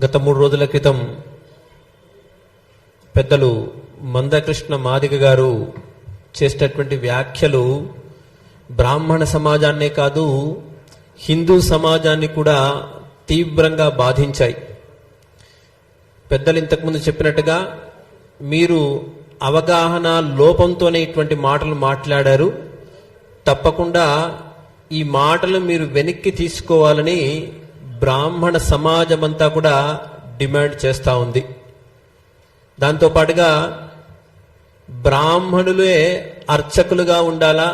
గత 3 రోజుల క్రితం పెద్దలు మందకృష్ణ మాదిగ గారు చేసినటువంటి వ్యాఖ్యలు బ్రాహ్మణ సమాజాన్నే కాదు హిందూ సమాజాన్ని కూడా తీవ్రంగా బాధించాయి. పెద్దలు ఇంతకుముందు చెప్పినట్టుగా మీరు అవగాహన లోపంతోనే ఇటువంటి మాటలు మాట్లాడారు. తప్పకుండా ఈ మాటలు మీరు వెనక్కి తీసుకోవాలని బ్రాహ్మణ సమాజం అంతా కూడా డిమాండ్ చేస్తూ ఉంది. దాంతోపాటుగా బ్రాహ్మణులే అర్చకులుగా ఉండాలా,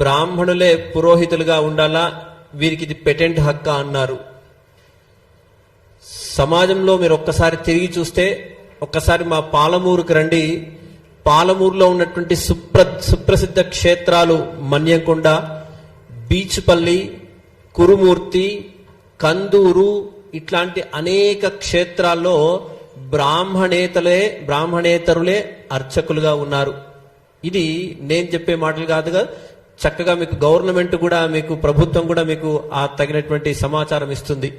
బ్రాహ్మణులే పురోహితులుగా ఉండాలా, వీరికి ఇది పెటెంట్ హక్కా అన్నారు. సమాజంలో మీరు ఒక్కసారి తిరిగి చూస్తే, ఒక్కసారి మా పాలమూరుకి రండి. పాలమూరులో ఉన్నటువంటి సుప్రసిద్ధ క్షేత్రాలు మన్యంకొండ, బీచ్పల్లి, కురుమూర్తి, కందూరు ఇట్లాంటి అనేక క్షేత్రాల్లో బ్రాహ్మణేతరులే అర్చకులుగా ఉన్నారు. ఇది నేను చెప్పే మాటలు కాదుగా, చక్కగా మీకు గవర్నమెంట్ కూడా, మీకు ప్రభుత్వం కూడా మీకు ఆ తగినటువంటి సమాచారం ఇస్తుంది.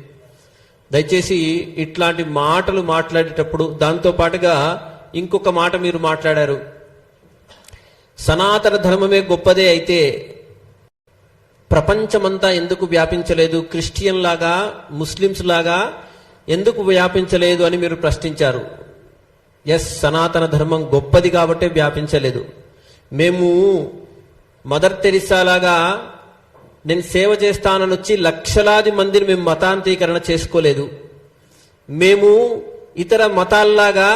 దయచేసి ఇట్లాంటి మాటలు మాట్లాడేటప్పుడు దాంతో పాటుగా ఇంకొక మాట మీరు మాట్లాడారు. సనాతన ధర్మమే గొప్పదే అయితే ప్రపంచమంతా ఎందుకు వ్యాపించలేదు, క్రిస్టియన్ లాగా ముస్లిమ్స్ లాగా ఎందుకు వ్యాపించలేదు అని మీరు ప్రశ్నించారు. ఎస్, సనాతన ధర్మం గొప్పది కాబట్టే వ్యాపించలేదు. మేము మదర్ తెరిసా లాగా నేను సేవ చేస్తానని వచ్చి లక్షలాది మందిని మేము మతాంతీకరణ చేసుకోలేదు. మేము ఇతర మతాల్లాగా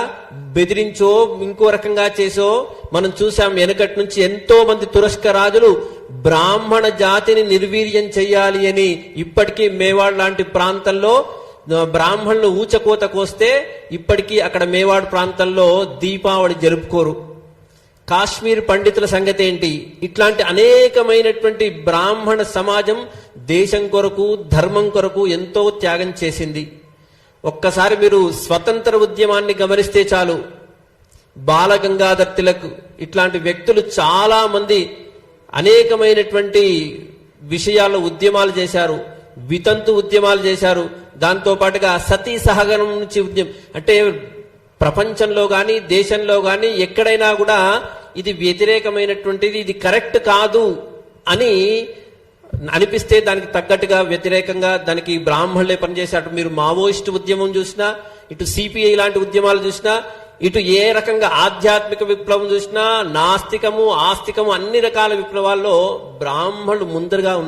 బెదిరించో ఇంకో రకంగా చేసో మనం చూసాం. వెనకటి నుంచి ఎంతో మంది తురస్క రాజులు బ్రాహ్మణ జాతిని నిర్వీర్యం చెయ్యాలి అని ఇప్పటికీ మేవాడ్ లాంటి ప్రాంతంలో బ్రాహ్మణులు ఊచకోత కోస్తే ఇప్పటికీ అక్కడ మేవాడ్ ప్రాంతంలో దీపావళి జరుపుకోరు. కాశ్మీర్ పండితుల సంగతి ఏంటి? ఇట్లాంటి అనేకమైనటువంటి బ్రాహ్మణ సమాజం దేశం కొరకు ధర్మం కొరకు ఎంతో త్యాగం చేసింది. ఒక్కసారి మీరు స్వతంత్ర ఉద్యమాన్ని గమనిస్తే చాలు, బాలగంగాధర్ తిలక్ ఇట్లాంటి వ్యక్తులు చాలా మంది అనేకమైనటువంటి విషయాల్లో ఉద్యమాలు చేశారు, వితంతు ఉద్యమాలు చేశారు. దాంతో పాటుగా సతీ సహగమనం నుంచి ఉద్యమం, అంటే ప్రపంచంలో కానీ దేశంలో కానీ ఎక్కడైనా కూడా ఇది వ్యతిరేకమైనటువంటిది, ఇది కరెక్ట్ కాదు అని అనిపిస్తే దానికి తగ్గట్టుగా వ్యతిరేకంగా దానికి బ్రాహ్మణులే పనిచేశారు. మీరు మావోయిస్ట్ ఉద్యమం చూసినా, ఇటు సిపిఐ లాంటి ఉద్యమాలు చూసినా, ఇటు ఏ రకంగా ఆధ్యాత్మిక విప్లవం చూసినా, నాస్తికము ఆస్తికము అన్ని రకాల విప్లవాల్లో బ్రాహ్మణులు ముందరగా ఉన్నారు.